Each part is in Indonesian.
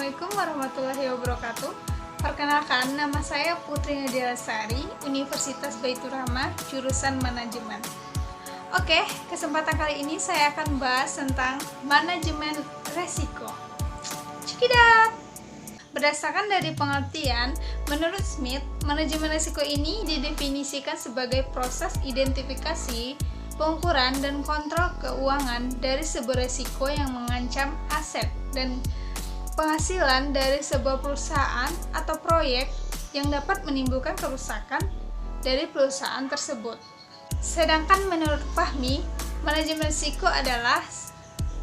Assalamualaikum warahmatullahi wabarakatuh. Perkenalkan, nama saya Putri Nadia Lestari, Universitas Baitur Rahmah, jurusan Manajemen. Oke, kesempatan kali ini saya akan bahas tentang manajemen resiko. Check it out! Berdasarkan dari pengertian, menurut Smith, manajemen risiko ini didefinisikan sebagai proses identifikasi, pengukuran, dan kontrol keuangan dari sebuah risiko yang mengancam aset dan penghasilan dari sebuah perusahaan atau proyek yang dapat menimbulkan kerusakan dari perusahaan tersebut. Sedangkan menurut Fahmi, manajemen risiko adalah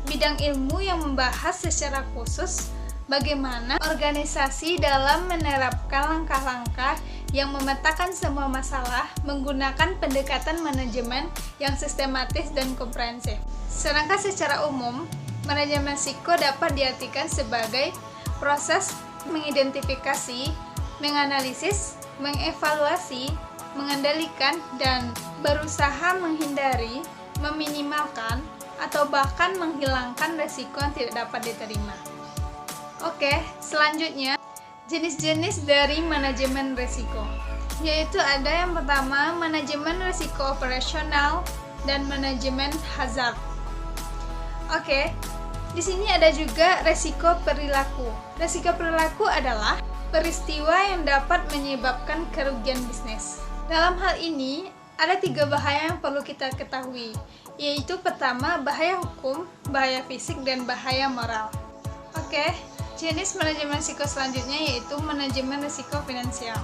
bidang ilmu yang membahas secara khusus bagaimana organisasi dalam menerapkan langkah-langkah yang memetakan semua masalah menggunakan pendekatan manajemen yang sistematis dan komprehensif. Sedangkan secara umum, manajemen risiko dapat diartikan sebagai proses mengidentifikasi, menganalisis, mengevaluasi, mengendalikan, dan berusaha menghindari, meminimalkan, atau bahkan menghilangkan risiko yang tidak dapat diterima. Oke, selanjutnya jenis-jenis dari manajemen risiko, yaitu ada yang pertama manajemen risiko operasional dan manajemen hazard. Oke, di sini ada juga risiko perilaku. Risiko perilaku adalah peristiwa yang dapat menyebabkan kerugian bisnis. Dalam hal ini, ada 3 bahaya yang perlu kita ketahui, yaitu pertama bahaya hukum, bahaya fisik, dan bahaya moral. Oke, jenis manajemen risiko selanjutnya yaitu manajemen risiko finansial.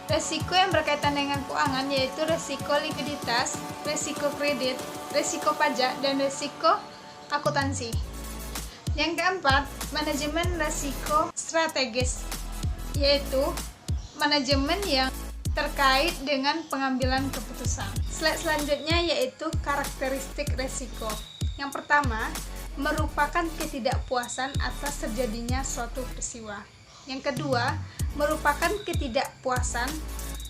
Risiko yang berkaitan dengan keuangan yaitu risiko likuiditas, risiko kredit, risiko pajak, dan risiko akuntansi. Yang keempat, manajemen risiko strategis, yaitu manajemen yang terkait dengan pengambilan keputusan. Slide selanjutnya yaitu karakteristik risiko. Yang pertama, merupakan ketidakpuasan atas terjadinya suatu peristiwa. Yang kedua, merupakan ketidakpuasan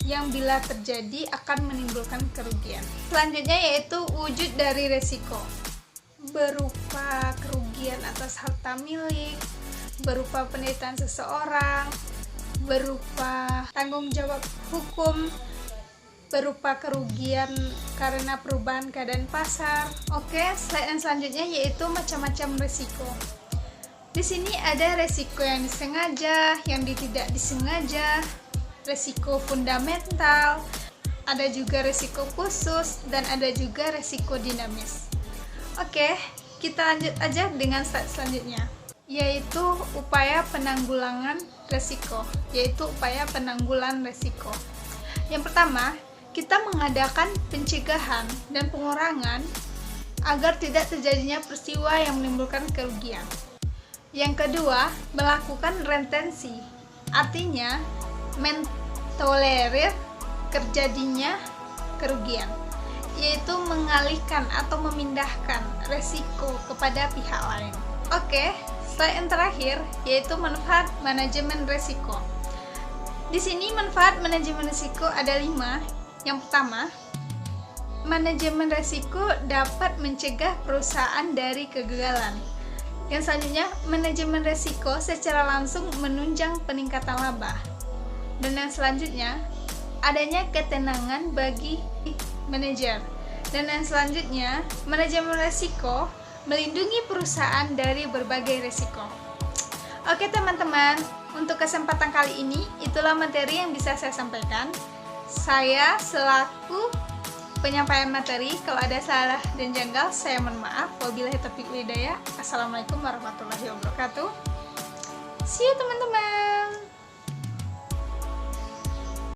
yang bila terjadi akan menimbulkan kerugian. Selanjutnya yaitu wujud dari risiko, berupa kerugian atas harta milik, berupa penderitaan seseorang, berupa tanggung jawab hukum, berupa kerugian karena perubahan keadaan pasar. Oke, slide yang selanjutnya yaitu macam-macam risiko. Di sini ada risiko yang disengaja, yang tidak disengaja, risiko fundamental, ada juga risiko khusus, dan ada juga risiko dinamis. Oke, kita lanjut aja dengan slide selanjutnya, yaitu upaya penanggulangan risiko, Yang pertama, kita mengadakan pencegahan dan pengurangan agar tidak terjadinya peristiwa yang menimbulkan kerugian. Yang kedua, melakukan retensi, artinya mentolerir terjadinya kerugian, yaitu mengalihkan atau memindahkan risiko kepada pihak lain. Oke, slide yang terakhir yaitu manfaat manajemen risiko. Di sini manfaat manajemen risiko ada 5. Yang pertama, manajemen risiko dapat mencegah perusahaan dari kegagalan. Yang selanjutnya, manajemen risiko secara langsung menunjang peningkatan laba. Dan yang selanjutnya, adanya ketenangan bagi manajer. Dan yang selanjutnya, manajemen risiko melindungi perusahaan dari berbagai risiko. Oke teman-teman, untuk kesempatan kali ini, itulah materi yang bisa saya sampaikan. Saya selaku penyampaian materi, kalau ada salah dan janggal, saya mohon maaf. Wabillahi taufiq wal hidayah. Assalamualaikum warahmatullahi wabarakatuh. See you teman-teman.